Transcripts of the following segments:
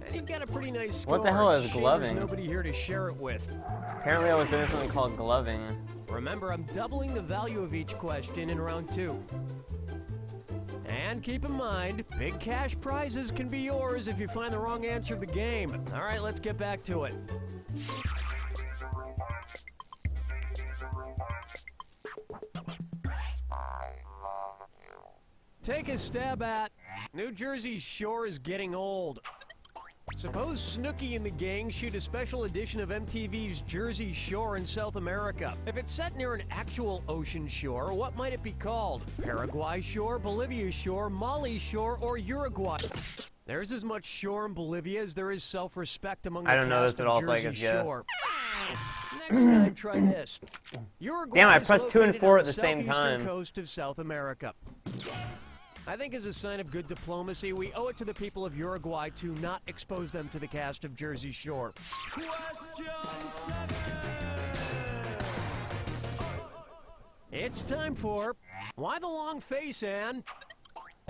And you've got a pretty nice score. What the hell is Shame gloving? There's nobody here to share it with. Apparently I was doing something called gloving. Remember, I'm doubling the value of each question in round 2. And keep in mind, big cash prizes can be yours if you find the wrong answer to the game. All right, let's get back to it. Take a stab at New Jersey's shore is getting old. Suppose Snooki and the gang shoot a special edition of MTV's Jersey Shore in South America. If it's set near an actual ocean shore, what might it be called? Paraguay Shore, Bolivia Shore, Mali Shore, or Uruguay? There's as much shore in Bolivia as there is self-respect among the I don't know cast this at of all, so I Jersey guess yes. Shore. Next time, try this. Uruguay Damn, I is pressed 2 and located 4 on at the same southeastern time. coast of South America. I think as a sign of good diplomacy, we owe it to the people of Uruguay to not expose them to the cast of Jersey Shore. Question 7! It's time for Why the Long Face, Ann?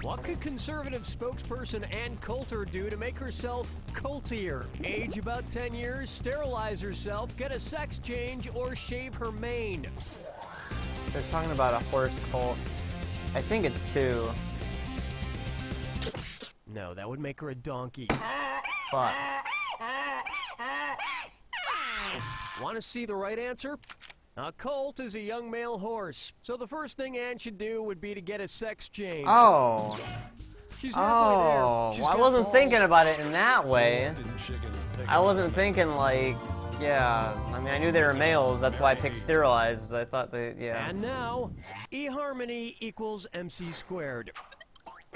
What could conservative spokesperson Ann Coulter do to make herself coltier? Age about 10 years, sterilize herself, get a sex change, or shave her mane? They're talking about a horse colt. I think it's 2. No, that would make her a donkey. Fuck. Want to see the right answer? A colt is a young male horse. So the first thing Ann should do would be to get a sex change. Oh. She's halfway there. Oh. She's Well, I got wasn't balls. thinking about it in that way. I wasn't thinking like, yeah. I mean, I knew they were males. That's why I picked sterilized. I thought they, yeah. And now, Eharmony equals MC squared.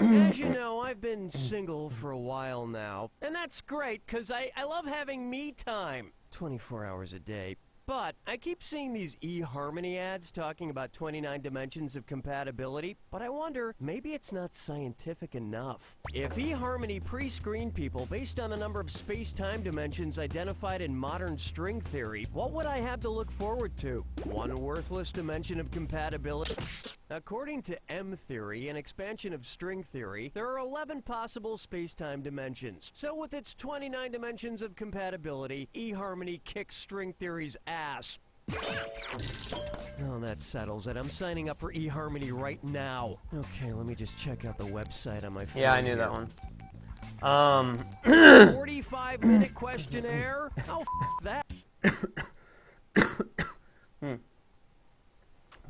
As you know, I've been single for a while now, and that's great, because I love having me time, 24 hours a day. But I keep seeing these Eharmony ads talking about 29 dimensions of compatibility, but I wonder, maybe it's not scientific enough. If Eharmony pre-screened people based on the number of space-time dimensions identified in modern string theory, what would I have to look forward to? One worthless dimension of compatibility? According to M-theory, an expansion of string theory, there are 11 possible space-time dimensions. So with its 29 dimensions of compatibility, Eharmony kicks string theory's ass. Oh, that settles it. I'm signing up for Eharmony right now. Okay, let me just check out the website on my phone. Yeah, I knew that one. 45-minute questionnaire? Oh, that.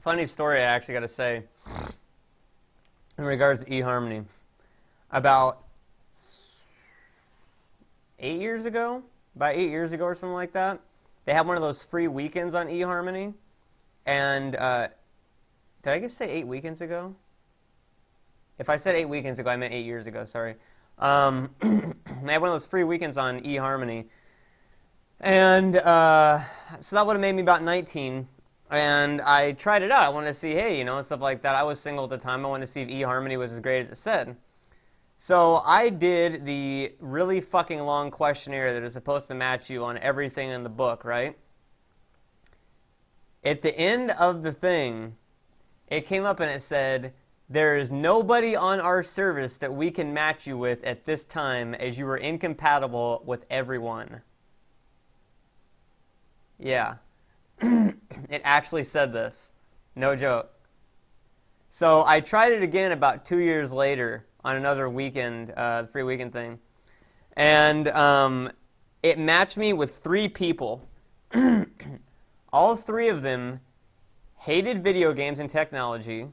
Funny story I actually got to say in regards to Eharmony. About 8 years ago? About 8 years ago or something like that. They had one of those free weekends on Eharmony. And, did I just say 8 weekends ago? If I said 8 weekends ago, I meant 8 years ago, sorry. They had one of those free weekends on Eharmony. And, so that would have made me about 19. And I tried it out. I wanted to see, hey, you know, and stuff like that. I was single at the time. I wanted to see if Eharmony was as great as it said. So I did the really fucking long questionnaire that is supposed to match you on everything in the book, right? At the end of the thing, it came up and it said, there is nobody on our service that we can match you with at this time as you are incompatible with everyone. Yeah. It actually said this. No joke. So I tried it again about 2 years later on another weekend, free weekend thing. And it matched me with 3 people. All 3 of them hated video games and technology,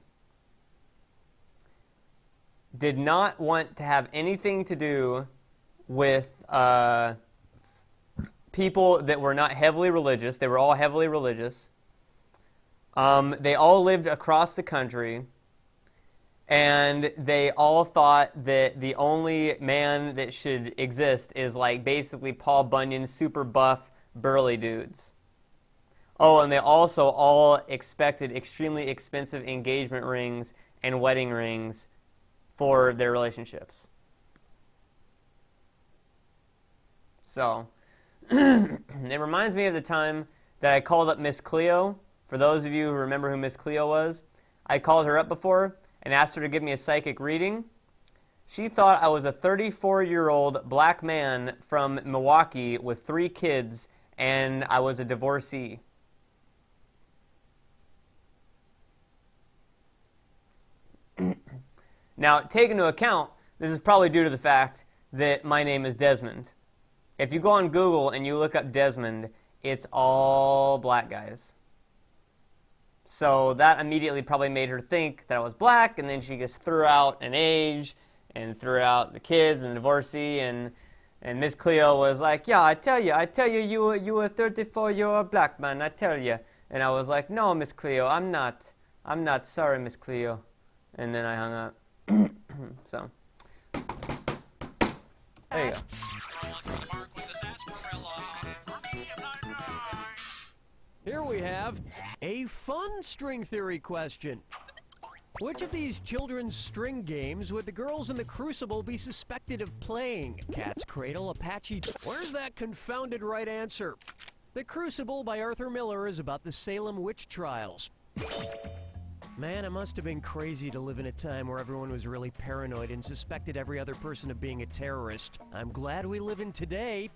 did not want to have anything to do with people that were not heavily religious. They were all heavily religious. They all lived across the country, and they all thought that the only man that should exist is like basically Paul Bunyan's super buff, burly dudes. Oh, and they also all expected extremely expensive engagement rings and wedding rings for their relationships. So it reminds me of the time that I called up Miss Cleo. For those of you who remember who Miss Cleo was, I called her up before and asked her to give me a psychic reading. She thought I was a 34-year-old black man from Milwaukee with 3 kids, and I was a divorcee. Now, take into account, this is probably due to the fact that my name is Desmond. If you go on Google and you look up Desmond, it's all black guys. So that immediately probably made her think that I was black, and then she just threw out an age and threw out the kids and the divorcee, and Miss Cleo was like, yeah, I tell you, you were a 34-year-old black man, I tell you. And I was like, no, Miss Cleo, I'm not sorry, Miss Cleo. And then I hung up. So, there you go. Here we have a fun string theory question. Which of these children's string games would the girls in the Crucible be suspected of playing? Cat's Cradle, Apache... Where's that confounded right answer? The Crucible by Arthur Miller is about the Salem witch trials. Man, it must have been crazy to live in a time where everyone was really paranoid and suspected every other person of being a terrorist. I'm glad we live in today.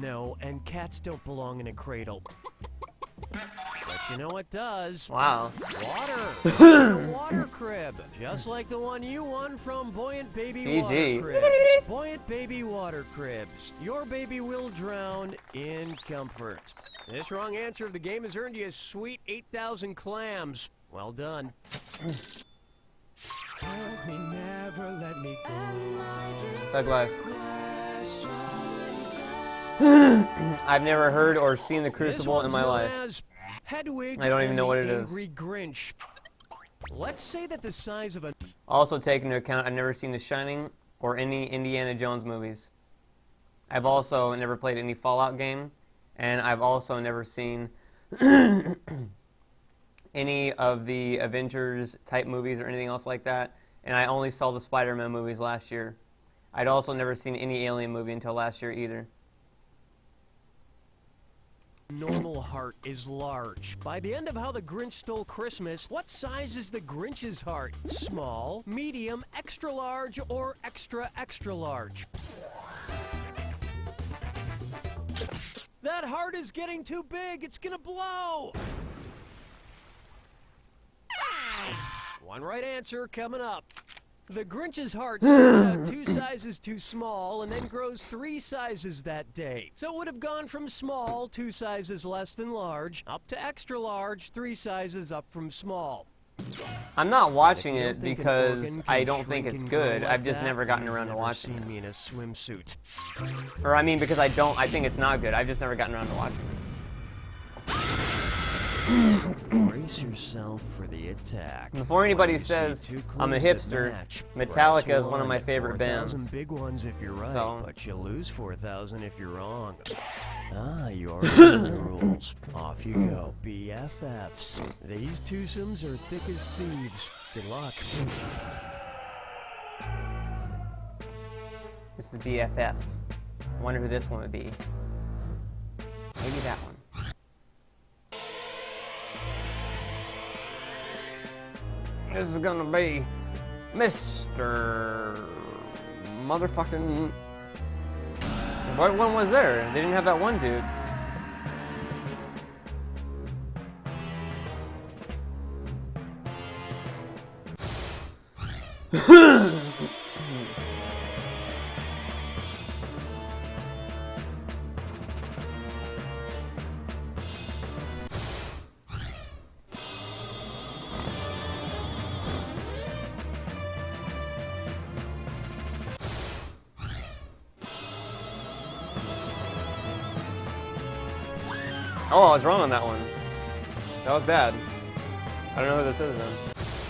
No, and cats don't belong in a cradle. But you know what does? Wow. Water! A water crib! Just like the one you won from Buoyant Baby PG. Water Cribs. Buoyant Baby Water Cribs. Your baby will drown in comfort. This wrong answer of the game has earned you a sweet 8,000 clams. Well done. Hold me, never let me go. Thug life. I've never heard or seen The Crucible in my life. Hedwig I don't even know what it is. Angry Grinch. Let's say that the size of a... Also take into account, I've never seen The Shining or any Indiana Jones movies. I've also never played any Fallout game, and I've also never seen any of the Avengers type movies or anything else like that, and I only saw the Spider-Man movies last year. I'd also never seen any Alien movie until last year either. Normal heart is large. By the end of How the Grinch Stole Christmas, what size is the Grinch's heart? Small, medium, extra large, or extra, extra large? That heart is getting too big. It's gonna blow. One right answer coming up. The Grinch's heart starts out 2 sizes too small and then grows 3 sizes that day. So it would have gone from small, 2 sizes less than large, up to extra large, 3 sizes up from small. I'm not watching it because I don't think it's good. I've just never gotten around to watching it. Me in a swimsuit. Or I mean, because I think it's not good. I've just never gotten around to watching it. Brace yourself for the attack. Before anybody says I'm a hipster, Metallica is one of my favorite bands. 4,000 big ones if you're right, So. but you lose 4,000 if you're wrong. Ah, you already know the rules. Off you go. BFFs. These twosomes are thick as thieves. Good luck. This is BFF. I wonder who this one would be. Maybe that one. This is gonna be Mr. Motherfucking... What one was there? They didn't have that one dude. Oh, I was wrong on that one. That was bad. I don't know who this is then.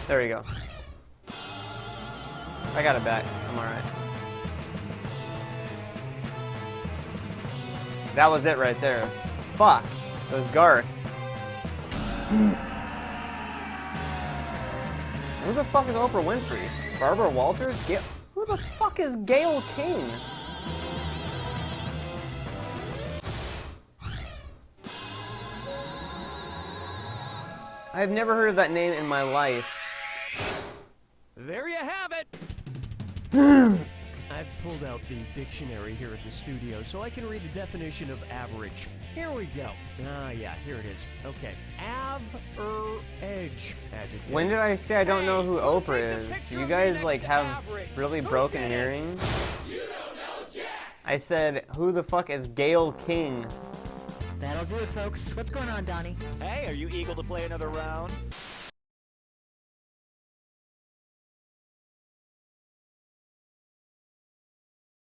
There we go. I got it back. I'm alright. That was it right there. Fuck. It was Garth. Who the fuck is Oprah Winfrey? Barbara Walters? Who the fuck is Gayle King? I've never heard of that name in my life. There you have it. I've pulled out the dictionary here at the studio so I can read the definition of average. Here we go. Ah, yeah, here it is. Okay. Average. Adjective. When did I say I don't know who we'll Oprah take the is? picture Do you of me guys next like to have average. really Who broken did it? hearing? I said, who the fuck is Gail King? That'll do it, folks. What's going on, Donnie? Hey, are you eager to play another round?